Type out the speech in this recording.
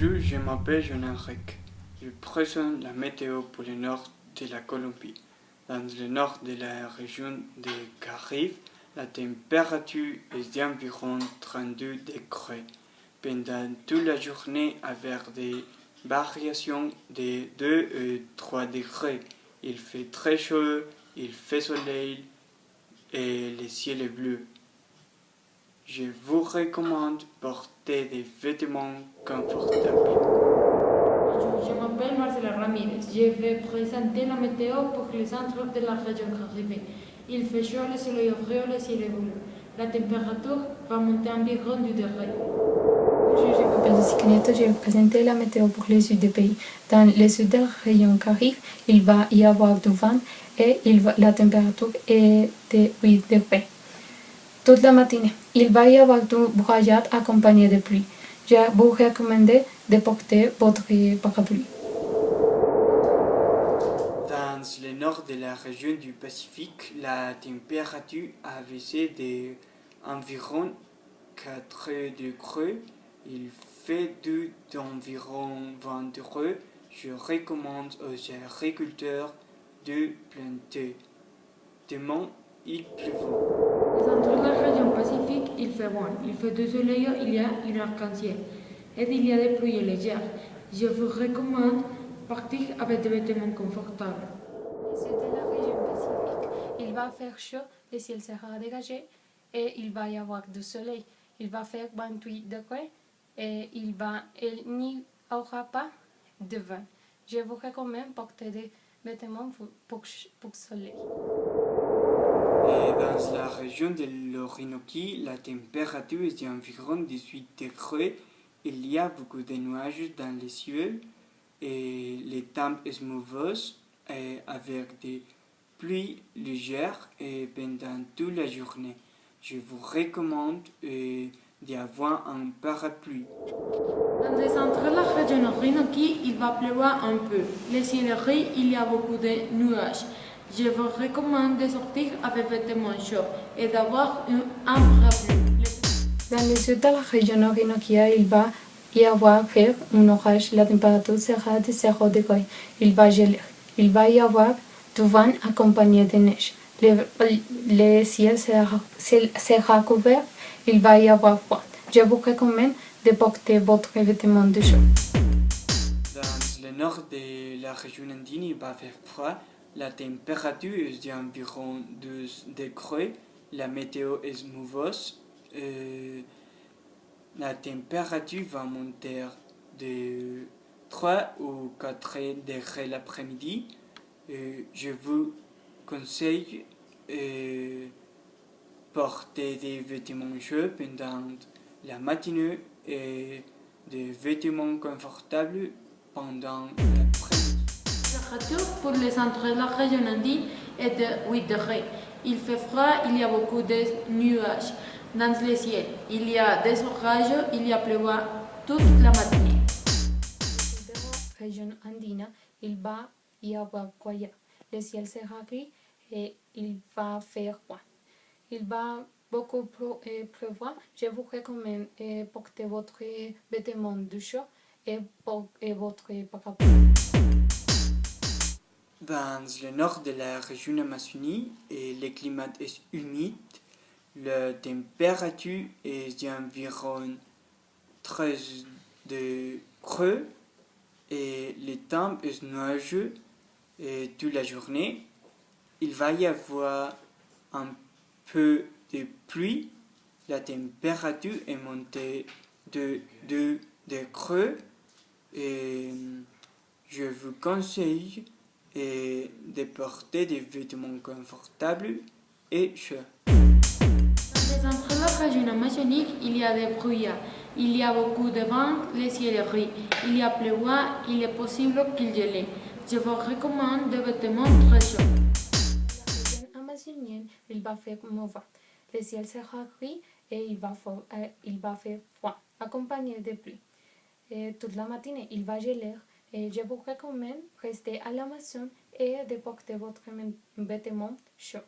Bonjour, je m'appelle Jean-Henrique. Je présente la météo pour le nord de la Colombie. Dans le nord de la région des Caraïbes, la température est d'environ 32 degrés. Pendant toute la journée, avec des variations de 2 et 3 degrés, il fait très chaud, il fait soleil et le ciel est bleu. Je vous recommande porter des vêtements confortables. Bonjour, je m'appelle Marcela Ramirez. Je vais présenter la météo pour les centres de la région Caraïbe. Il fait chaud, le soleil ouvert, le ciel est bleu. La température va monter environ 2 degrés. Bonjour, je m'appelle Jessica Nieto, je vais présenter la météo pour le sud du pays. Dans le sud de la région Caraïbe, il va y avoir du vent et la température est de 8 degrés. Toute la matinée, il va y avoir du brouillard accompagné de pluie. Je vous recommande de porter votre parapluie. Dans le nord de la région du Pacifique, la température a baissé d'environ 4 degrés. Il fait d'environ 20 degrés. Je recommande aux agriculteurs de planter. Demain, il pleuvra. Dans la région Pacifique, il fait bon. Il fait du soleil, il y a une arc-en-ciel. Et il y a des pluies légères. Je vous recommande partir avec des vêtements confortables. Au sud de la région Pacifique, il va faire chaud, le ciel sera dégagé et il va y avoir du soleil. Il va faire 28 degrés et il n'y aura pas de vent. Je vous recommande porter des vêtements pour soleil. Et dans la région de l'Orinoquie, la température est d'environ 18 degrés. Il y a beaucoup de nuages dans le ciel et le temps est mauvais avec des pluies légères pendant toute la journée. Je vous recommande d'avoir un parapluie. Dans le centre de la région Orinoquie, il va pleuvoir un peu. Le ciel est gris, il y a beaucoup de nuages. Je vous recommande de sortir avec vêtements chauds et d'avoir un parapluie. Dans le sud de la région Orinoquie, il va y avoir un orage. La température sera de 0 degrés. Il va geler. Il va y avoir du vent accompagné de neige. Le ciel sera couvert. Il va y avoir froid. Je vous recommande de porter votre vêtement de chaud. Dans le nord de la région andine, il va faire froid. La température est d'environ 12 degrés. La météo est mauvaise. La température va monter de 3 ou 4 degrés l'après-midi. Je vous conseille de porter des vêtements chauds pendant la matinée et des vêtements confortables pendant l'après-midi. La température pour le centre de la région andine est de 8 degrés. Il fait froid, il y a beaucoup de nuages dans le ciel. Il y a des orages, il y a pleuvoir toute la matinée. Dans la région andine, il va y avoir brouillard. Le ciel sera gris et il va faire froid. Il va beaucoup pleuvoir. Je vous recommande de porter votre vêtement de chaud et votre parapluie. Dans le nord de la région Amazonie, le climat est humide. La température est d'environ 13 degrés et le temps est nuageux toute la journée. Il va y avoir un peu de pluie. La température est montée de 2 degrés et je vous conseille de porter des vêtements confortables et chauds. Dans la région amazonique, il y a des brouillards. Il y a beaucoup de vent, le ciel est gris. Il y a pleuvoir, il est possible qu'il gèle. Je vous recommande des vêtements très chauds. Dans la région amazonienne, il va faire mauvais. Le ciel sera gris et il va faire froid, accompagné de pluie. Toute la matinée, il va geler. Et je vous recommande de rester à la maison et de porter votre vêtement chaud.